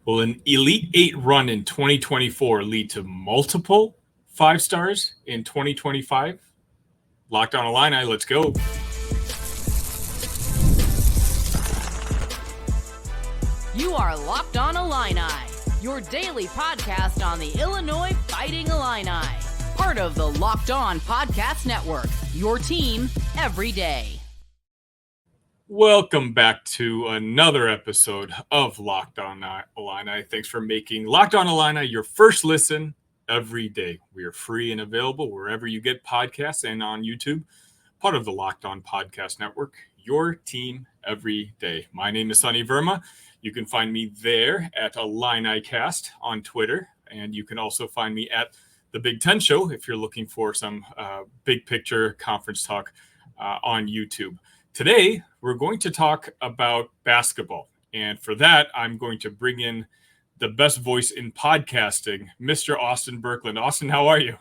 Will an Elite Eight run in 2024 lead to multiple 5 stars in 2025? Locked on Illini, let's go. You are Locked on Illini, your daily podcast on the Illinois Fighting Illini. Part of the Locked On Podcast Network, your team every day. Welcome back to another episode of Locked on Illini. Thanks for making Locked on Illini your first listen every day. We are free and available wherever you get podcasts and on YouTube. Part of the Locked On Podcast Network, your team every day. My name is Sonny Verma. You can find me there at IlliniCast on Twitter, and you can also find me at the Big Ten Show if you're looking for some big picture conference talk on YouTube. Today, we're going to talk about basketball. And for that, I'm going to bring in the best voice in podcasting, Mr. Austin Burklund. Austin, how are you?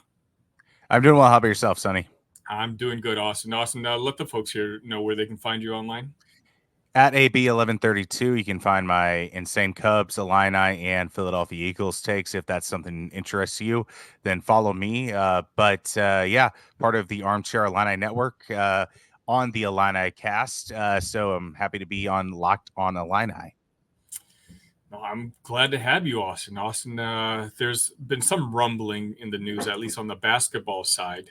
I'm doing well. How about yourself, Sonny? I'm doing good, Austin. Austin, let the folks here know where they can find you online. At AB1132, you can find my Insane Cubs, Illini, and Philadelphia Eagles takes. If that's something that interests you, then follow me. But part of the Armchair Illini Network on the Illini Cast. So I'm happy to be on Locked on Illini. Well, I'm glad to have you, Austin. Austin, there's been some rumbling in the news, at least on the basketball side,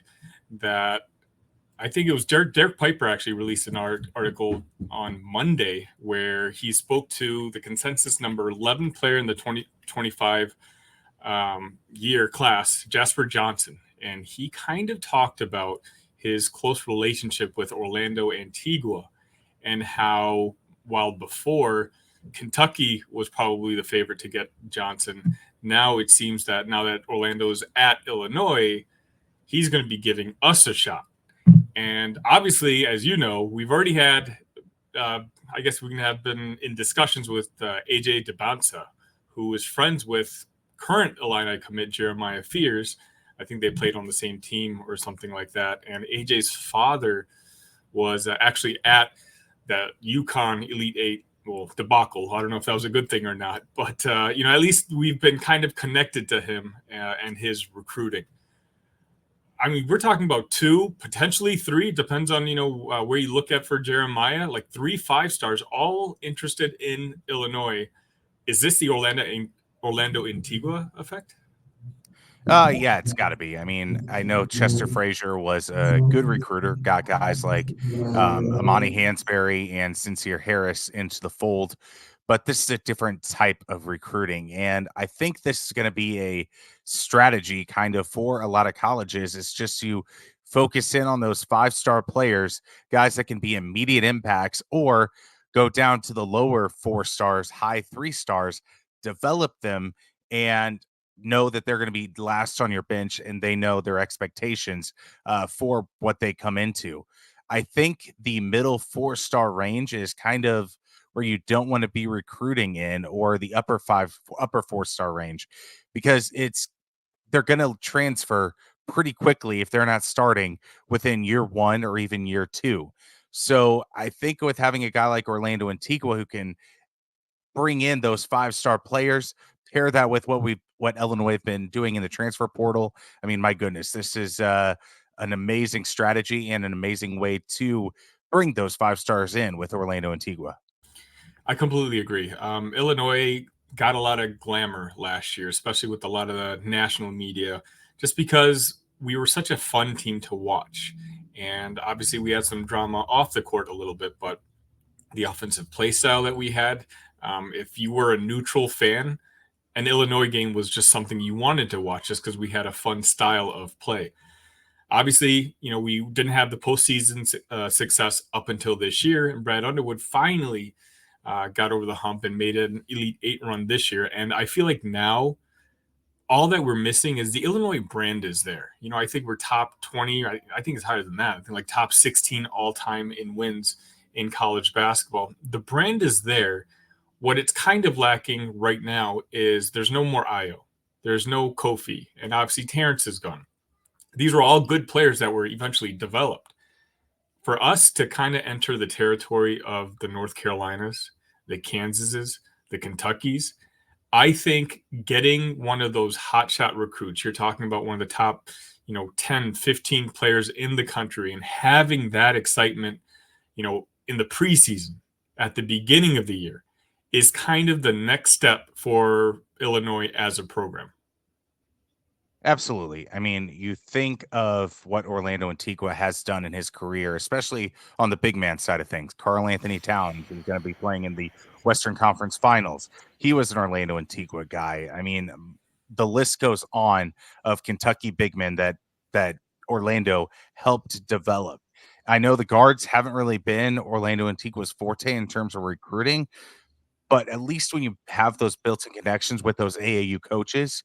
that I think it was Derek Piper actually released an article on Monday where he spoke to the consensus number 11 player in the 2025 year class, Jasper Johnson. And he kind of talked about his close relationship with Orlando Antigua and how, while before Kentucky was probably the favorite to get Johnson, now it seems that now that Orlando's at Illinois, he's going to be giving us a shot. And obviously, as you know, we've already had, I guess we have been in discussions with AJ Dybantsa, who is friends with current Illini commit Jeremiah Fears. I think they played on the same team or something like that. And AJ's father was actually at that UConn Elite Eight, debacle. I don't know if that was a good thing or not. But, at least we've been kind of connected to him and his recruiting. I mean, we're talking about 2, potentially 3, depends on, where you look at for Jeremiah, like 3 5-stars, all interested in Illinois. Is this the Orlando Antigua effect? Yeah, it's got to be. I mean, I know Chester Frazier was a good recruiter, got guys like Amani Hansberry and Sincere Harris into the fold, but this is a different type of recruiting. And I think this is going to be a strategy kind of for a lot of colleges. It's just to focus in on those 5-star players, guys that can be immediate impacts, or go down to the lower 4 stars, high 3 stars, develop them, and know that they're going to be last on your bench and they know their expectations for what they come into. I think the middle 4-star range is kind of where you don't want to be recruiting in, or the upper 4-star range, because they're going to transfer pretty quickly if they're not starting within year 1 or even year 2. So I think with having a guy like Orlando Antigua who can bring in those 5-star players, pair that with what Illinois have been doing in the transfer portal. I mean, my goodness, this is an amazing strategy and an amazing way to bring those 5 stars in with Orlando Antigua. I completely agree. Illinois got a lot of glamour last year, especially with a lot of the national media, just because we were such a fun team to watch. And obviously we had some drama off the court a little bit, but the offensive play style that we had, if you were a neutral fan, an Illinois game was just something you wanted to watch just because we had a fun style of play. Obviously, we didn't have the postseason success up until this year, and Brad Underwood finally got over the hump and made an Elite Eight run this year. And I feel like now all that we're missing is the Illinois brand is there. I think we're top 20. I think it's higher than that. I think like top 16 all-time in wins in college basketball. The brand is there. What it's kind of lacking right now is there's no more Io. There's no Kofi. And obviously Terrence is gone. These were all good players that were eventually developed. For us to kind of enter the territory of the North Carolinas, the Kansases, the Kentuckys, I think getting one of those hotshot recruits, you're talking about one of the top, 10, 15 players in the country, and having that excitement, in the preseason at the beginning of the year is kind of the next step for Illinois as a program. Absolutely. I mean, you think of what Orlando Antigua has done in his career, especially on the big man side of things. Karl Anthony Towns, who's going to be playing in the Western Conference Finals. He was an Orlando Antigua guy. I mean, the list goes on of Kentucky big men that Orlando helped develop. I know the guards haven't really been Orlando Antigua's forte in terms of recruiting, but at least when you have those built-in connections with those AAU coaches,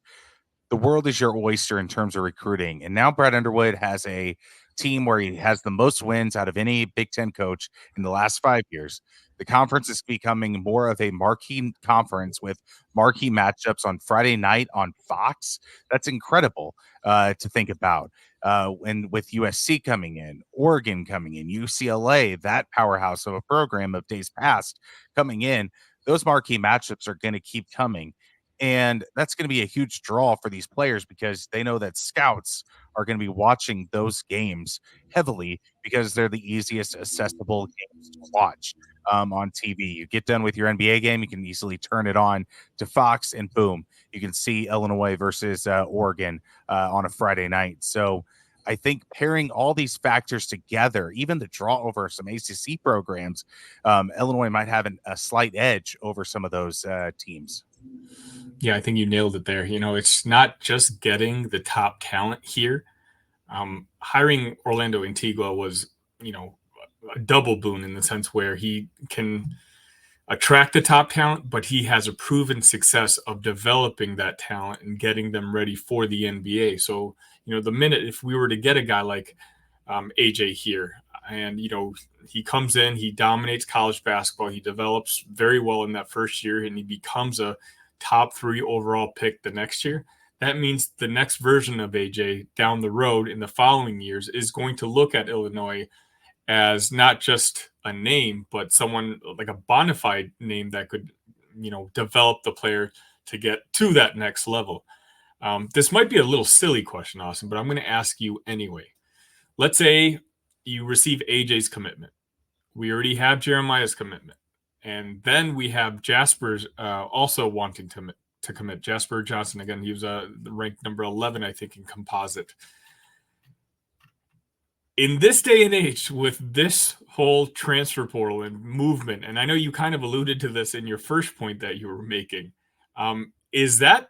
the world is your oyster in terms of recruiting. And now Brad Underwood has a team where he has the most wins out of any Big Ten coach in the last 5 years. The conference is becoming more of a marquee conference with marquee matchups on Friday night on Fox. That's incredible to think about. And with USC coming in, Oregon coming in, UCLA, that powerhouse of a program of days past coming in, those marquee matchups are going to keep coming. And that's going to be a huge draw for these players because they know that scouts are going to be watching those games heavily because they're the easiest accessible games to watch on TV. You get done with your NBA game, you can easily turn it on to Fox, and boom, you can see Illinois versus Oregon on a Friday night. So I think pairing all these factors together, even the draw over some ACC programs, Illinois might have a slight edge over some of those teams. Yeah, I think you nailed it there. It's not just getting the top talent here. Hiring Orlando Antigua was, a double boon in the sense where he can attract the top talent, but he has a proven success of developing that talent and getting them ready for the NBA. So, the minute if we were to get a guy like AJ here, and he comes in, he dominates college basketball, he develops very well in that first year, and he becomes a top 3 overall pick the next year. That means the next version of AJ down the road in the following years is going to look at Illinois as not just a name, but someone like a bona fide name that could, develop the player to get to that next level. This might be a little silly question, Austin, but I'm going to ask you anyway. Let's say you receive AJ's commitment. We already have Jeremiah's commitment. And then we have Jasper's also wanting to commit. Jasper Johnson, again, he was ranked number 11, I think, in composite. In this day and age, with this whole transfer portal and movement, and I know you kind of alluded to this in your first point that you were making, is that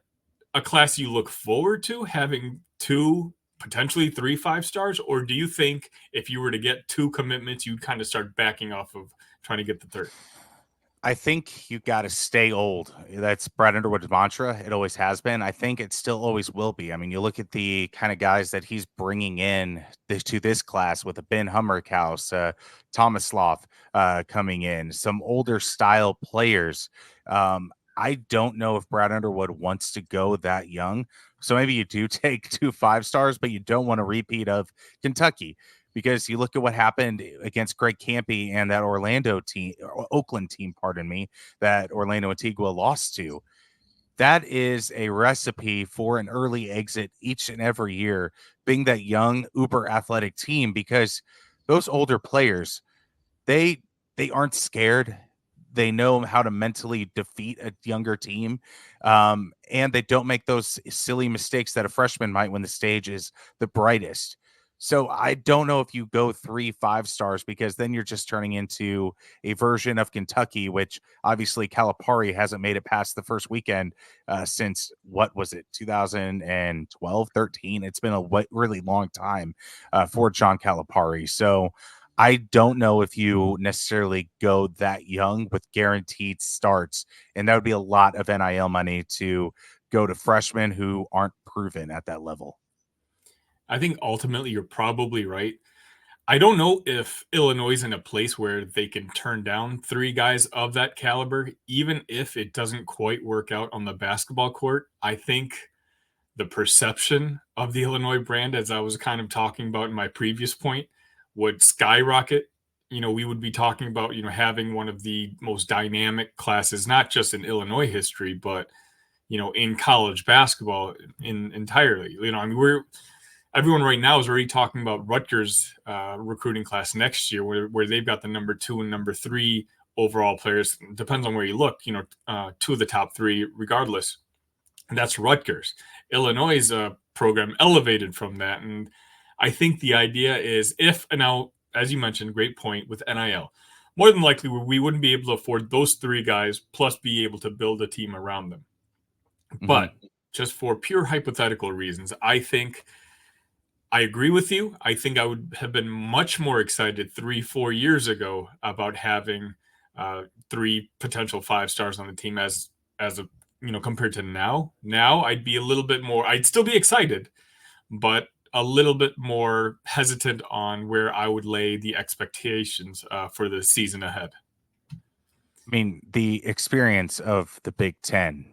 a class you look forward to, having 2, potentially 3 5-stars? Or do you think if you were to get 2 commitments, you'd kind of start backing off of trying to get the third? I think you got to stay old. That's Brad Underwood's mantra. It always has been. I think it still always will be. I mean, you look at the kind of guys that he's bringing in to this class with a Ben Hummerkaus, Thomas Sloth coming in, some older style players. I don't know if Brad Underwood wants to go that young. So maybe you do take 2 5-stars, but you don't want a repeat of Kentucky. Because you look at what happened against Greg Campy and that Oakland team, pardon me, that Orlando Antigua lost to. That is a recipe for an early exit each and every year, being that young, uber athletic team, because those older players, they aren't scared. They know how to mentally defeat a younger team, and they don't make those silly mistakes that a freshman might when the stage is the brightest. So I don't know if you go 3 5-stars, because then you're just turning into a version of Kentucky, which obviously Calipari hasn't made it past the first weekend since, what was it, 2012, 13? It's been a really long time for John Calipari. So I don't know if you necessarily go that young with guaranteed starts, and that would be a lot of NIL money to go to freshmen who aren't proven at that level. I think ultimately you're probably right. I don't know if Illinois is in a place where they can turn down 3 guys of that caliber, even if it doesn't quite work out on the basketball court. I think the perception of the Illinois brand, as I was kind of talking about in my previous point, would skyrocket. We would be talking about, having one of the most dynamic classes, not just in Illinois history, but in college basketball entirely. I mean, everyone right now is already talking about Rutgers recruiting class next year, where they've got the number 2 and number 3 overall players. Depends on where you look. 2 of the top 3, regardless. And that's Rutgers. Illinois' program elevated from that, and I think the idea is now, as you mentioned, great point with NIL. More than likely, we wouldn't be able to afford those 3 guys plus be able to build a team around them. But just for pure hypothetical reasons, I think I agree with you. I think I would have been much more excited 3-4 years ago about having 3 potential 5 stars on the team as a compared to now. Now I'd be a little bit more. I'd still be excited, but a little bit more hesitant on where I would lay the expectations for the season ahead. I mean, the experience of the Big Ten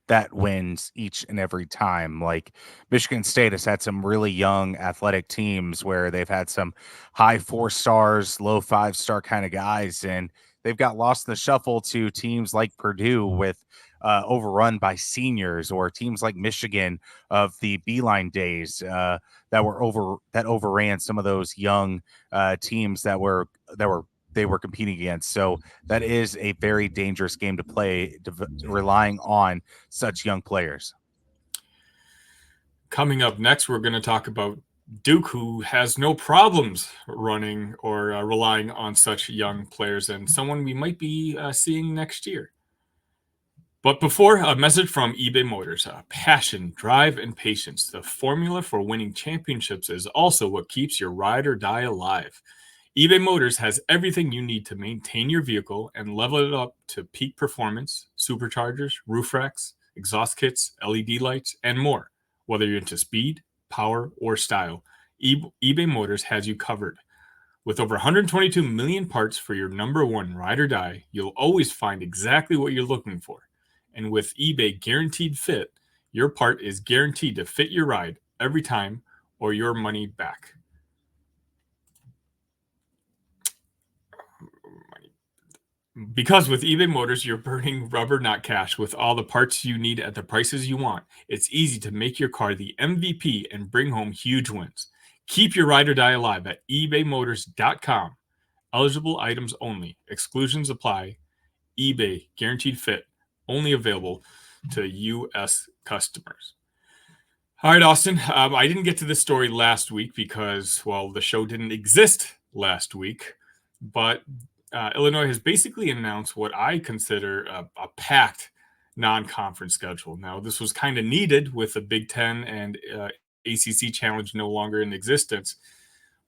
that wins each and every time. Like Michigan State has had some really young athletic teams where they've had some high 4 stars, low 5-star kind of guys, and they've got lost in the shuffle to teams like Purdue with overrun by seniors, or teams like Michigan of the Beeline days that overran some of those young teams that they were competing against. So that is a very dangerous game to play, relying on such young players. Coming up next, we're going to talk about Duke, who has no problems running or relying on such young players, and someone we might be seeing next year. But before, a message from eBay Motors. Passion, drive, and patience. The formula for winning championships is also what keeps your ride or die alive. eBay Motors has everything you need to maintain your vehicle and level it up to peak performance, superchargers, roof racks, exhaust kits, LED lights, and more. Whether you're into speed, power, or style, eBay Motors has you covered. With over 122 million parts for your number one ride or die, you'll always find exactly what you're looking for. And with eBay Guaranteed Fit, your part is guaranteed to fit your ride every time or your money back. Because with eBay Motors, you're burning rubber, not cash. With all the parts you need at the prices you want, it's easy to make your car the MVP and bring home huge wins. Keep your ride or die alive at ebaymotors.com. Eligible items only. Exclusions apply. eBay Guaranteed Fit. Only available to U.S. customers. All right, Austin. I didn't get to this story last week because, well, the show didn't exist last week. But Illinois has basically announced what I consider a packed non-conference schedule. Now, this was kind of needed with the Big Ten and ACC challenge no longer in existence.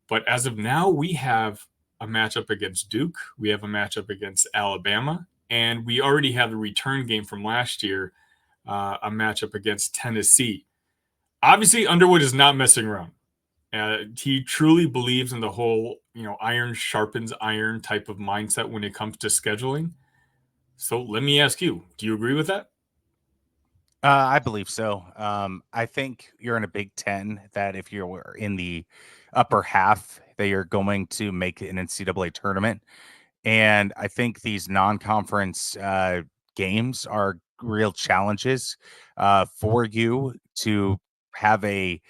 But as of now, we have a matchup against Duke. We have a matchup against Alabama. And we already have the return game from last year, a matchup against Tennessee. Obviously, Underwood is not messing around. He truly believes in the whole, iron sharpens iron type of mindset when it comes to scheduling. So let me ask you, do you agree with that? I believe so. I think you're in a Big Ten that if you're in the upper half, that you're going to make an NCAA tournament. And I think these non-conference games are real challenges for you to have a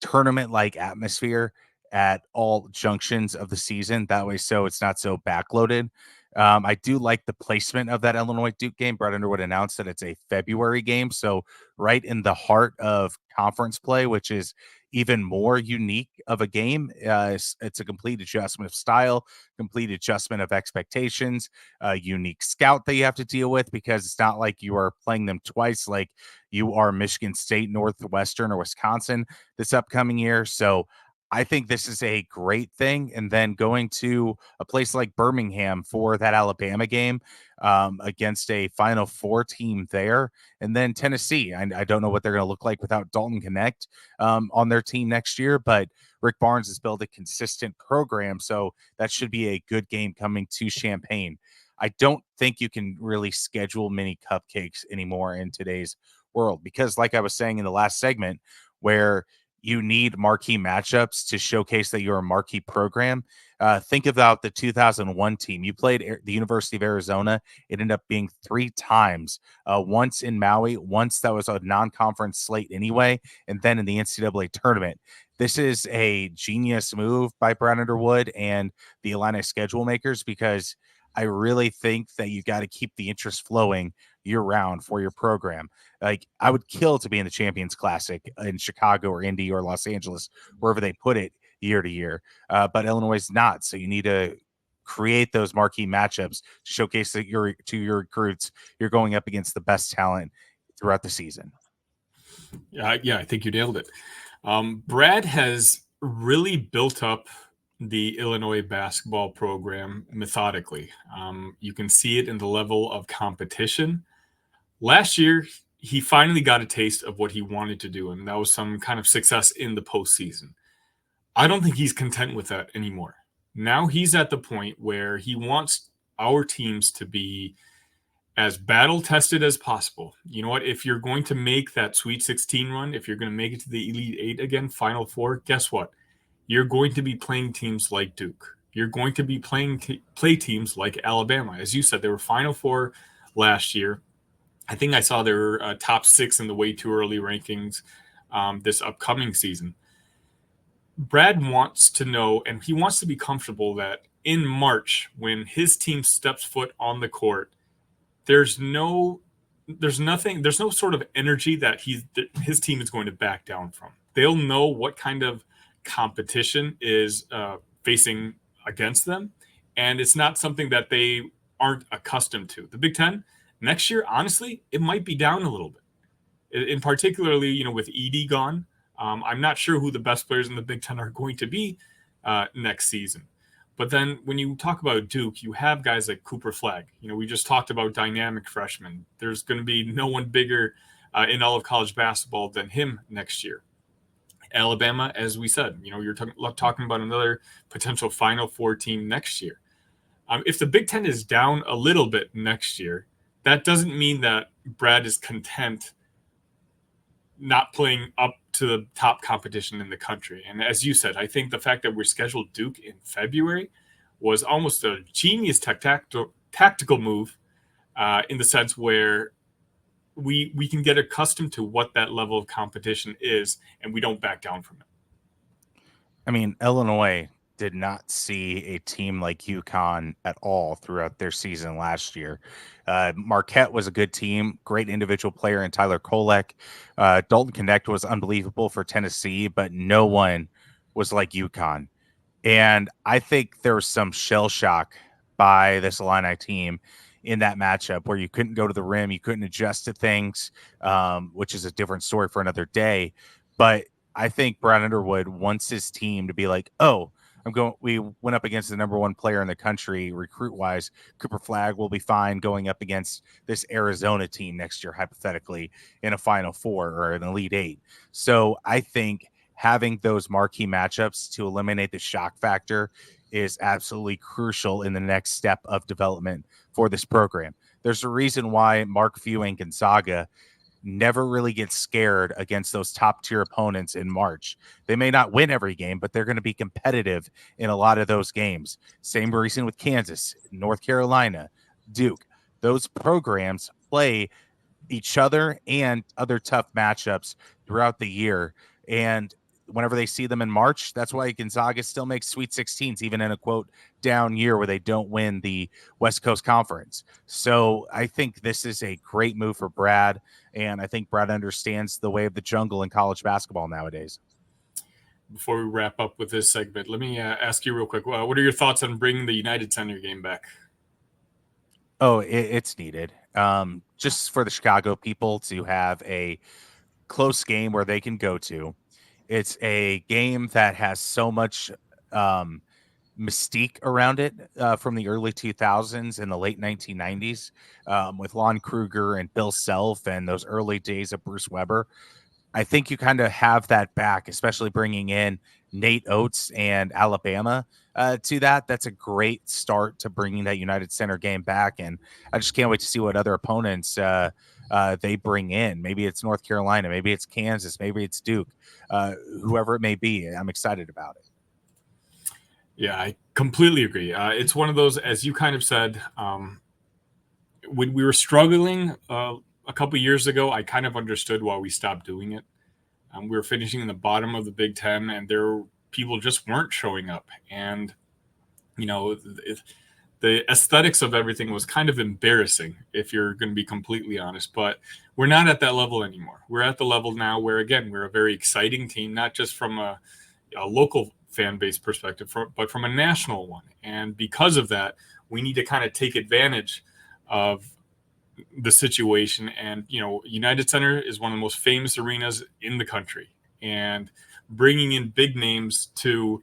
tournament-like atmosphere at all junctions of the season. That way, so it's not so backloaded. I do like the placement of that Illinois Duke game. Brad Underwood announced that it's a February game, so right in the heart of conference play, which is even more unique of a game. It's a complete adjustment of style, complete adjustment of expectations, a unique scout that you have to deal with, because it's not like you are playing them twice like you are Michigan State, Northwestern, or Wisconsin this upcoming year. So I think this is a great thing. And then going to a place like Birmingham for that Alabama game against a Final Four team there. And then Tennessee. I don't know what they're going to look like without Dalton Connect on their team next year, but Rick Barnes has built a consistent program. So that should be a good game coming to Champaign. I don't think you can really schedule mini cupcakes anymore in today's world, because like I was saying in the last segment, where you need marquee matchups to showcase that you're a marquee program. Think about the 2001 team. You played the University of Arizona. It ended up being 3 times, once in Maui, once that was a non-conference slate anyway, and then in the NCAA tournament. This is a genius move by Brad Underwood and the Illini schedule makers, because I really think that you got to keep the interest flowing year round for your program. Like, I would kill to be in the Champions Classic in Chicago or Indy or Los Angeles, wherever they put it year to year. But Illinois is not. So you need to create those marquee matchups to showcase that to your recruits, you're going up against the best talent throughout the season. Yeah, I think you nailed it. Brad has really built up the Illinois basketball program methodically. You can see it in the level of competition. Last year, he finally got a taste of what he wanted to do, and that was some kind of success in the postseason. I don't think he's content with that anymore. Now he's at the point where he wants our teams to be as battle tested as possible. You know what? If you're going to make that Sweet 16 run, if you're going to make it to the Elite Eight again, Final Four, guess what? You're going to be playing teams like Duke. You're going to be play teams like Alabama. As you said, they were Final Four last year. I think I saw they were top 6 in the way too early rankings this upcoming season. Brad wants to know, and he wants to be comfortable that in March, when his team steps foot on the court, there's no sort of energy that his team is going to back down from. They'll know what kind of competition is facing against them, and it's not something that they aren't accustomed to. The Big Ten next year, honestly, it might be down a little bit. In particularly, with Edey gone, I'm not sure who the best players in the Big Ten are going to be next season. But then when you talk about Duke, you have guys like Cooper Flagg. We just talked about dynamic freshmen. There's going to be no one bigger in all of college basketball than him next year. Alabama, as we said, you're talking about another potential Final Four team next year. If the Big Ten is down a little bit next year, that doesn't mean that Brad is content not playing up to the top competition in the country. And as you said, I think the fact that we're scheduled Duke in February was almost a genius tactical move in the sense where we can get accustomed to what that level of competition is, and we don't back down from it. I mean, Illinois did not see a team like UConn at all throughout their season last year. Marquette was a good team, great individual player in Tyler Kolek. Dalton Connect was unbelievable for Tennessee, but no one was like UConn. And I think there was some shell shock by this Illini team in that matchup where you couldn't go to the rim, you couldn't adjust to things, which is a different story for another day. But I think Brad Underwood wants his team to be like, oh, we went up against the number one player in the country recruit-wise. Cooper Flagg will be fine going up against this Arizona team next year, hypothetically, in a Final Four or an Elite Eight. So I think having those marquee matchups to eliminate the shock factor is absolutely crucial in the next step of development for this program. There's a reason why Mark Few and Gonzaga never really get scared against those top tier opponents in March. They may not win every game, but they're going to be competitive in a lot of those games. Same reason with Kansas, North Carolina, Duke. Those programs play each other and other tough matchups throughout the year. And whenever they see them in March, that's why Gonzaga still makes Sweet 16s, even in a quote down year where they don't win the West Coast Conference. So I think this is a great move for Brad. And I think Brad understands the way of the jungle in college basketball nowadays. Before we wrap up with this segment, let me ask you real quick. What are your thoughts on bringing the United Center game back? Oh, it's needed. Just for the Chicago people to have a close game where they can go to. It's a game that has so much mystique around it from the early 2000s and the late 1990s with Lon Kruger and Bill Self and those early days of Bruce Weber. I think you kind of have that back, especially bringing in Nate Oates and Alabama to that. That's a great start to bringing that United Center game back. And I just can't wait to see what other opponents they bring in. Maybe it's North Carolina, maybe it's Kansas, maybe it's Duke, whoever it may be. I'm excited about it. Yeah, I completely agree. It's one of those, as you kind of said, when we were struggling a couple years ago, I kind of understood why we stopped doing it. We were finishing in the bottom of the Big Ten, and people just weren't showing up. And, the aesthetics of everything was kind of embarrassing, if you're going to be completely honest. But we're not at that level anymore. We're at the level now where, again, we're a very exciting team, not just from a local fan base perspective, but from a national one. And because of that, we need to kind of take advantage of the situation. And, United Center is one of the most famous arenas in the country. And bringing in big names to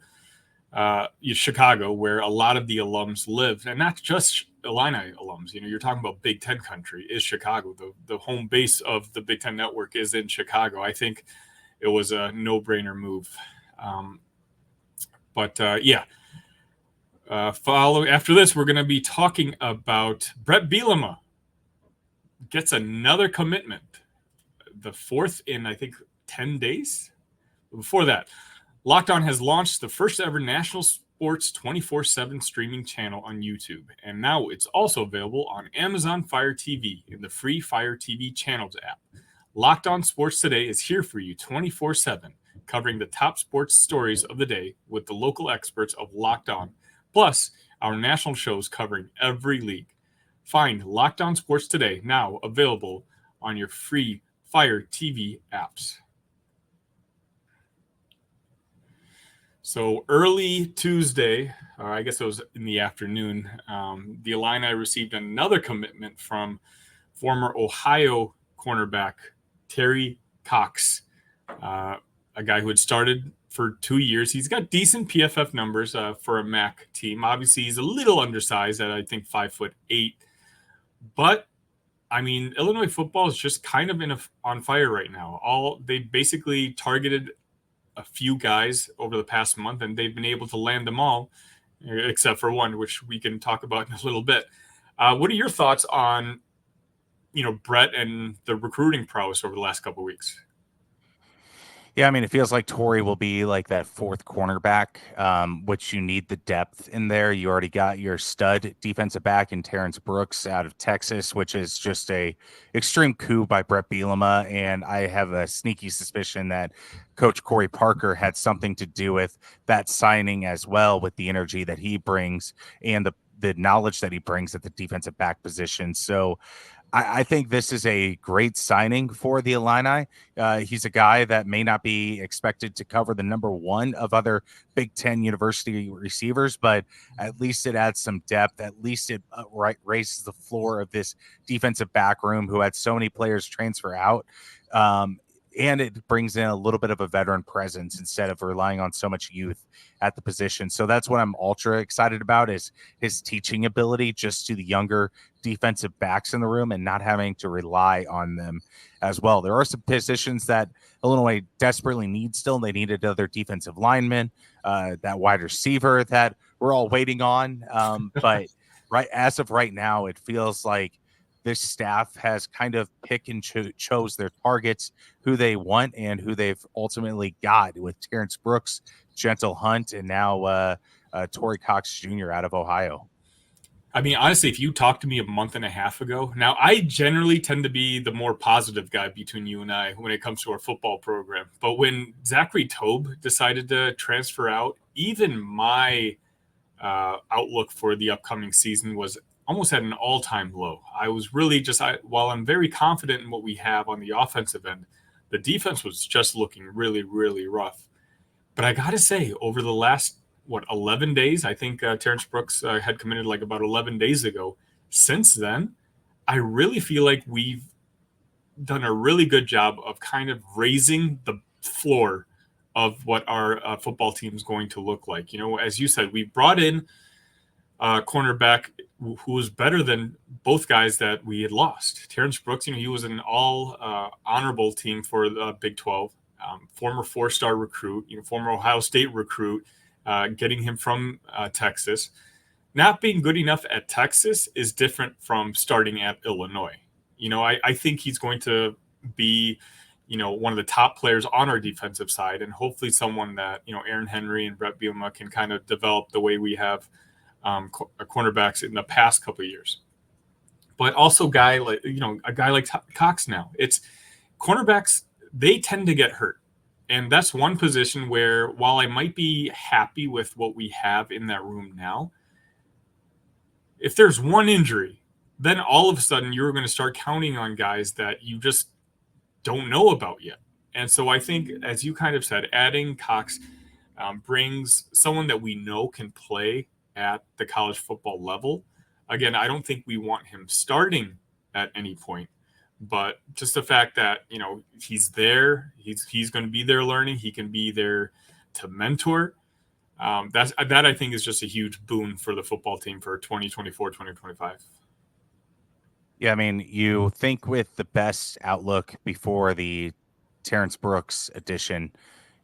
Chicago, where a lot of the alums live, and not just Illini alums. You're talking about Big Ten country, is Chicago. The home base of the Big Ten network is in Chicago. I think it was a no-brainer move. After this, we're going to be talking about Brett Bielema gets another commitment, the fourth in, I think, 10 days. Before that, Locked On has launched the first ever national sports 24/7 streaming channel on YouTube, and now it's also available on Amazon Fire TV in the free Fire TV Channels app. Locked On Sports Today is here for you 24/7, covering the top sports stories of the day with the local experts of Locked On, plus our national shows covering every league. Find Locked On Sports Today now available on your free Fire TV apps. So early Tuesday, or I guess it was in the afternoon, the Illini received another commitment from former Ohio cornerback Terry Cox, a guy who had started for 2 years. He's got decent PFF numbers for a MAC team. Obviously, he's a little undersized at, I think, 5'8". But, Illinois football is just kind of on fire right now. They basically targeted a few guys over the past month, and they've been able to land them all, except for one, which we can talk about in a little bit. What are your thoughts on, Brett and the recruiting prowess over the last couple of weeks? Yeah, it feels like Torrey will be like that fourth cornerback, which you need the depth in there. You already got your stud defensive back in Terrence Brooks out of Texas, which is just a extreme coup by Brett Bielema. And I have a sneaky suspicion that Coach Corey Parker had something to do with that signing as well, with the energy that he brings and the knowledge that he brings at the defensive back position. So I think this is a great signing for the Illini. He's a guy that may not be expected to cover the number one of other Big Ten university receivers, but at least it adds some depth. At least it raises the floor of this defensive back room who had so many players transfer out. And it brings in a little bit of a veteran presence instead of relying on so much youth at the position. So that's what I'm ultra excited about, is his teaching ability just to the younger defensive backs in the room and not having to rely on them as well. There are some positions that Illinois desperately needs still. They need another defensive lineman, that wide receiver that we're all waiting on. But as of right now, it feels like this staff has kind of pick and chose their targets, who they want and who they've ultimately got, with Terrence Brooks, Gentle Hunt, and now Torrey Cox Jr. out of Ohio. Honestly, if you talked to me a month and a half ago, now I generally tend to be the more positive guy between you and I when it comes to our football program. But when Zachary Tobe decided to transfer out, even my outlook for the upcoming season was almost at an all-time low. I was really while I'm very confident in what we have on the offensive end, the defense was just looking really, really rough. But I got to say, over the last, 11 days, I think Terrence Brooks had committed like about 11 days ago. Since then, I really feel like we've done a really good job of kind of raising the floor of what our football team is going to look like. As you said, we brought in a cornerback who was better than both guys that we had lost. Terrence Brooks, he was an all honorable team for the Big 12, former 4-star recruit, former Ohio State recruit, getting him from Texas. Not being good enough at Texas is different from starting at Illinois. I think he's going to be, one of the top players on our defensive side, and hopefully someone that, Aaron Henry and Brett Bielema can kind of develop the way we have cornerbacks in the past couple of years. But also a guy like Cox now. It's cornerbacks, they tend to get hurt. And that's one position where, while I might be happy with what we have in that room now, if there's one injury, then all of a sudden you're going to start counting on guys that you just don't know about yet. And so I think, as you kind of said, adding Cox brings someone that we know can play at the college football level. Again, I don't think we want him starting at any point. But just the fact that, he's there, he's going to be there learning, he can be there to mentor. That I think is just a huge boon for the football team for 2024, 2025. Yeah, I mean, you think with the best outlook before the Terrence Brooks edition,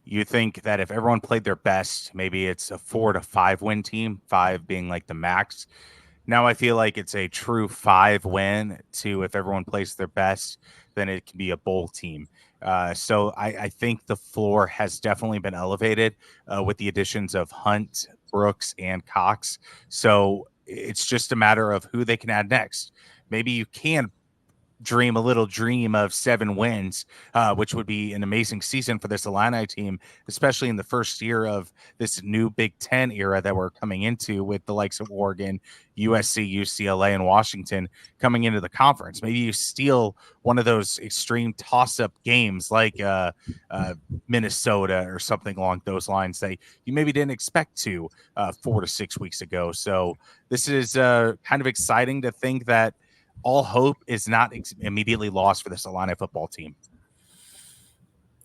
you think that if everyone played their best, maybe it's a 4 to 5 win team, 5 being like the max. Now I feel like it's a true 5 win to, if everyone plays their best, then it can be a bowl team. So I think the floor has definitely been elevated with the additions of Hunt, Brooks, and Cox. So it's just a matter of who they can add next. Maybe you can dream a little dream of 7 wins, which would be an amazing season for this Illini team, especially in the first year of this new Big Ten era that we're coming into, with the likes of Oregon, USC, UCLA, and Washington coming into the conference. Maybe you steal one of those extreme toss-up games like Minnesota or something along those lines that you maybe didn't expect to 4 to 6 weeks ago. So this is kind of exciting to think that all hope is not immediately lost for this Illini football team.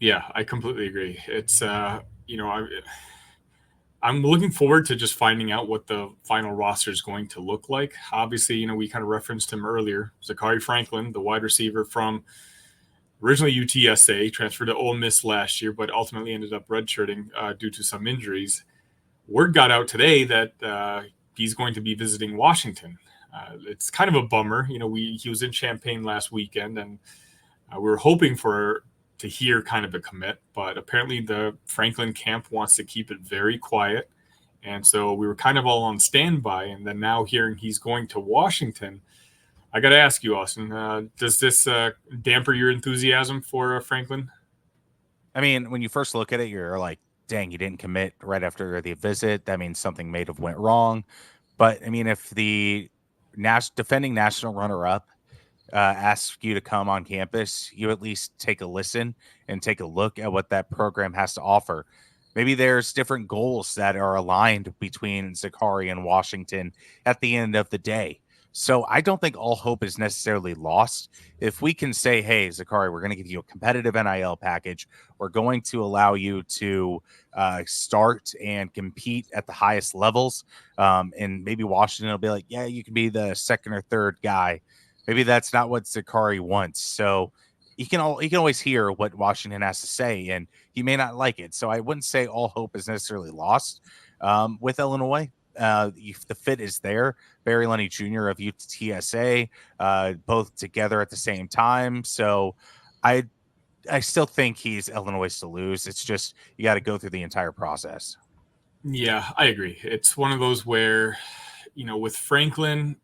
Yeah, I completely agree. It's, I'm looking forward to just finding out what the final roster is going to look like. Obviously, we kind of referenced him earlier. Zachary Franklin, the wide receiver from originally UTSA, transferred to Ole Miss last year, but ultimately ended up redshirting due to some injuries. Word got out today that he's going to be visiting Washington. It's kind of a bummer. He was in Champaign last weekend, and we were hoping to hear kind of a commit, but apparently the Franklin camp wants to keep it very quiet. And so we were kind of all on standby. And then now hearing he's going to Washington, I got to ask you, Austin, does this damper your enthusiasm for Franklin? I mean, when you first look at it, you're like, dang, you didn't commit right after the visit. That means something may have went wrong. But I mean, if the defending national runner-up asks you to come on campus, you at least take a listen and take a look at what that program has to offer. Maybe there's different goals that are aligned between Zachary and Washington at the end of the day. So I don't think all hope is necessarily lost. If we can say, hey, Zachary, we're going to give you a competitive NIL package. We're going to allow you to start and compete at the highest levels. And maybe Washington will be like, yeah, you can be the second or third guy. Maybe that's not what Zachary wants. So he can always hear what Washington has to say, and he may not like it. So I wouldn't say all hope is necessarily lost with Illinois. The fit is there. Barry Lenny Jr. of UTSA, both together at the same time. So I still think he's Illinois to lose. It's just you got to go through the entire process. Yeah, I agree. It's one of those where, with Franklin,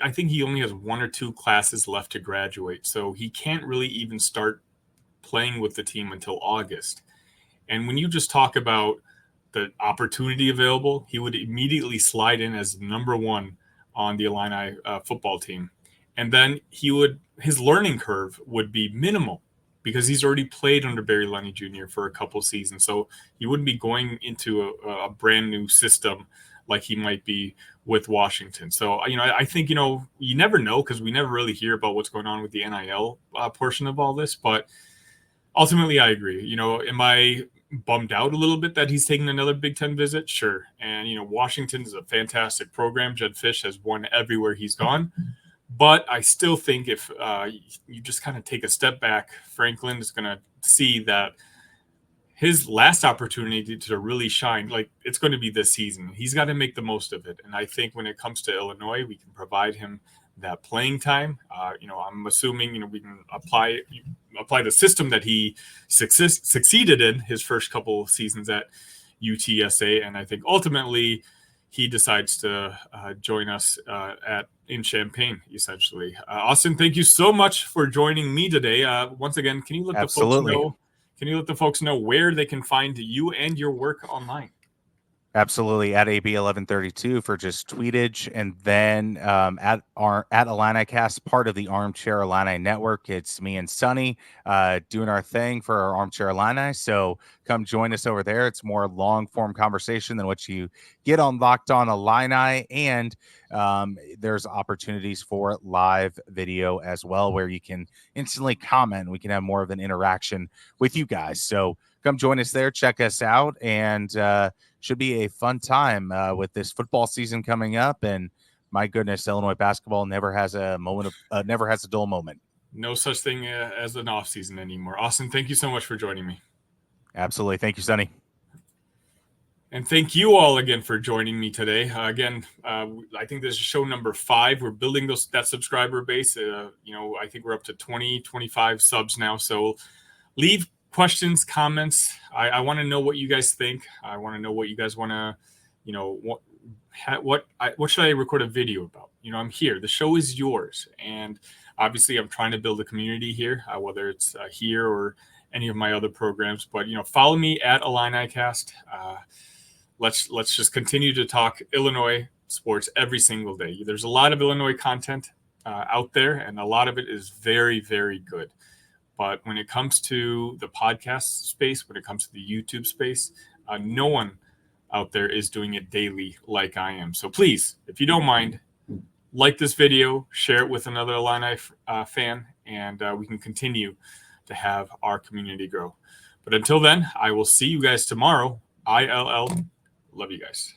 I think he only has 1 or 2 classes left to graduate. So he can't really even start playing with the team until August. And when you just talk about the opportunity available, he would immediately slide in as number 1 on the Illini football team. And then his learning curve would be minimal because he's already played under Barry Lenny Jr. for a couple seasons. So he wouldn't be going into a brand new system like he might be with Washington. So, I think, you never know because we never really hear about what's going on with the NIL portion of all this. But ultimately, I agree. Am I bummed out a little bit that he's taking another Big Ten visit? Sure. And, Washington is a fantastic program. Jedd Fisch has won everywhere he's gone. But I still think if you just kind of take a step back, Franklin is going to see that his last opportunity to really shine, it's going to be this season. He's got to make the most of it. And I think when it comes to Illinois, we can provide him that playing time. I'm assuming, we can apply the system that he succeeded in his first couple of seasons at UTSA. And I think ultimately he decides to join us in Champaign, essentially. Austin, thank you so much for joining me today. Once again, can you let the folks know where they can find you and your work online? Absolutely, at AB1132 for just tweetage, and then at IlliniCast, part of the Armchair Illini Network. It's me and Sonny doing our thing for our Armchair Illini. So come join us over there. It's more long form conversation than what you get on Locked On Illini, and there's opportunities for live video as well, where you can instantly comment. We can have more of an interaction with you guys. So come join us there. Check us out, and should be a fun time with this football season coming up. And my goodness, Illinois basketball never has a dull moment. No such thing as an off season anymore. Austin, thank you so much for joining me. Absolutely. Thank you, Sonny. And thank you all again for joining me today. I think this is show number 5. We're building that subscriber base. I think we're up to 20, 25 subs now. So leave questions, comments. I want to know what you guys think. I want to know what you guys want to, what should I record a video about? I'm here. The show is yours. And obviously I'm trying to build a community here, whether it's here or any of my other programs. But, follow me at IlliniCast. Let's just continue to talk Illinois sports every single day. There's a lot of Illinois content out there, and a lot of it is very, very good. But when it comes to the podcast space, when it comes to the YouTube space, no one out there is doing it daily like I am. So please, if you don't mind, like this video, share it with another Illini fan, and we can continue to have our community grow. But until then, I will see you guys tomorrow. ILL. Love you guys.